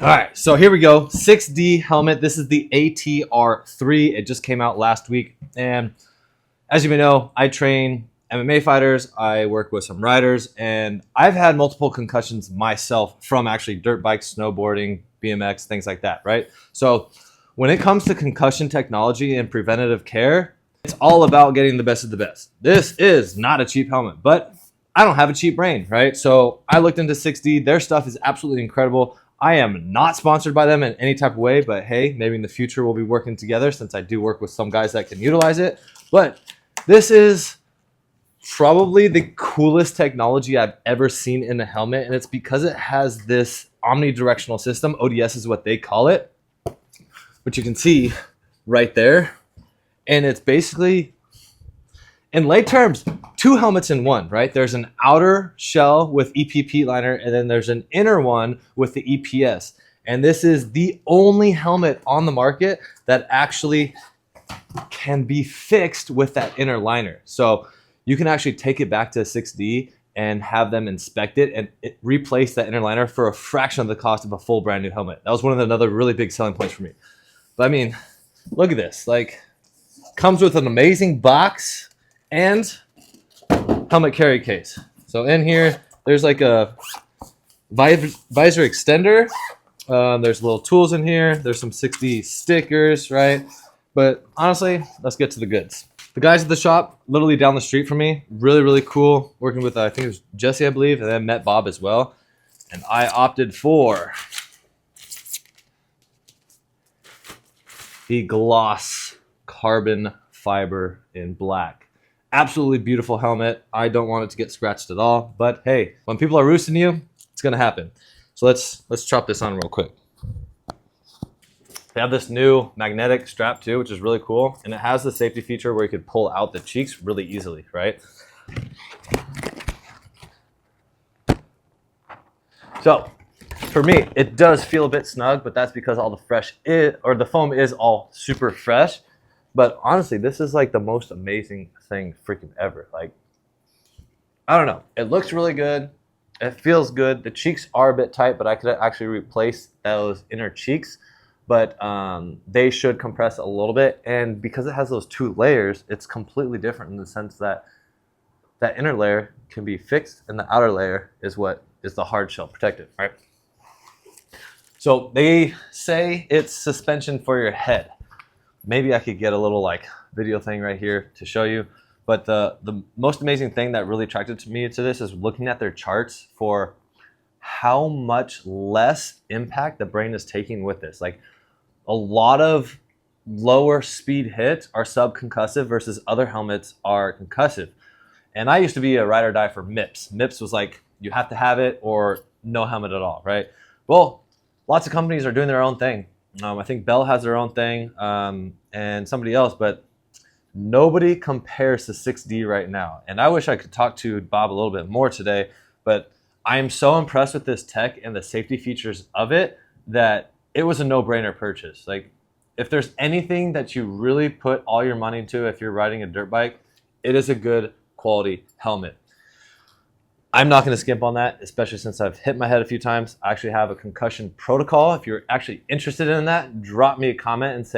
All right, so here we go. 6D helmet. This is the ATR-3. It just came out last week. And as you may know, I train MMA fighters. I work with some riders. And I've had multiple concussions myself from actually dirt bikes, snowboarding, BMX, things like that, right? So when it comes to concussion technology and preventative care, it's all about getting the best of the best. This is not a cheap helmet, but I don't have a cheap brain, right? So I looked into 6D. Their stuff is absolutely incredible. I am not sponsored by them in any type of way, but hey, maybe in the future we'll be working together since I do work with some guys that can utilize it. But this is probably the coolest technology I've ever seen in a helmet, and it's because it has this omnidirectional system. ODS is what they call it, which you can see right there. And it's basically, in lay terms, two helmets in one, right? There's an outer shell with EPP liner, and then there's an inner one with the EPS. And this is the only helmet on the market that actually can be fixed with that inner liner. So you can actually take it back to 6D and have them inspect it and replace that inner liner for a fraction of the cost of a full brand new helmet. That was one of the another really big selling points for me. But I mean, look at this. Like, comes with an amazing box and helmet carry case. So in here, there's like a visor extender. There's little tools in here. There's some 6D stickers, right? But honestly, let's get to the goods. The guys at the shop, literally down the street from me, really, really cool. Working with, I think it was Jesse, I believe, and then met Bob as well. And I opted for the gloss carbon fiber in black. Absolutely beautiful helmet. I don't want it to get scratched at all, but hey, when people are roosting you, it's gonna happen. So let's chop this on real quick. They have this new magnetic strap too, which is really cool, and it has the safety feature where you could pull out the cheeks really easily, right? So for me, it does feel a bit snug, but that's because all the foam is all super fresh. But honestly, this is like the most amazing thing freaking ever. Like, I don't know. It looks really good. It feels good. The cheeks are a bit tight, but I could actually replace those inner cheeks. But they should compress a little bit. And because it has those two layers, it's completely different in the sense that that inner layer can be fixed and the outer layer is what is the hard shell protective, right? So they say it's suspension for your head. Maybe I could get a little like video thing right here to show you. But the most amazing thing that really attracted me to this is looking at their charts for how much less impact the brain is taking with this. Like, a lot of lower speed hits are subconcussive versus other helmets are concussive. And I used to be a ride or die for MIPS. MIPS was like, you have to have it or no helmet at all, right? Well, lots of companies are doing their own thing. I think Bell has their own thing and somebody else, but nobody compares to 6D right now. And I wish I could talk to Bob a little bit more today, but I am so impressed with this tech and the safety features of it that it was a no-brainer purchase. Like, if there's anything that you really put all your money into if you're riding a dirt bike, it is a good quality helmet. I'm not going to skimp on that, especially since I've hit my head a few times. I actually have a concussion protocol. If you're actually interested in that, drop me a comment and say,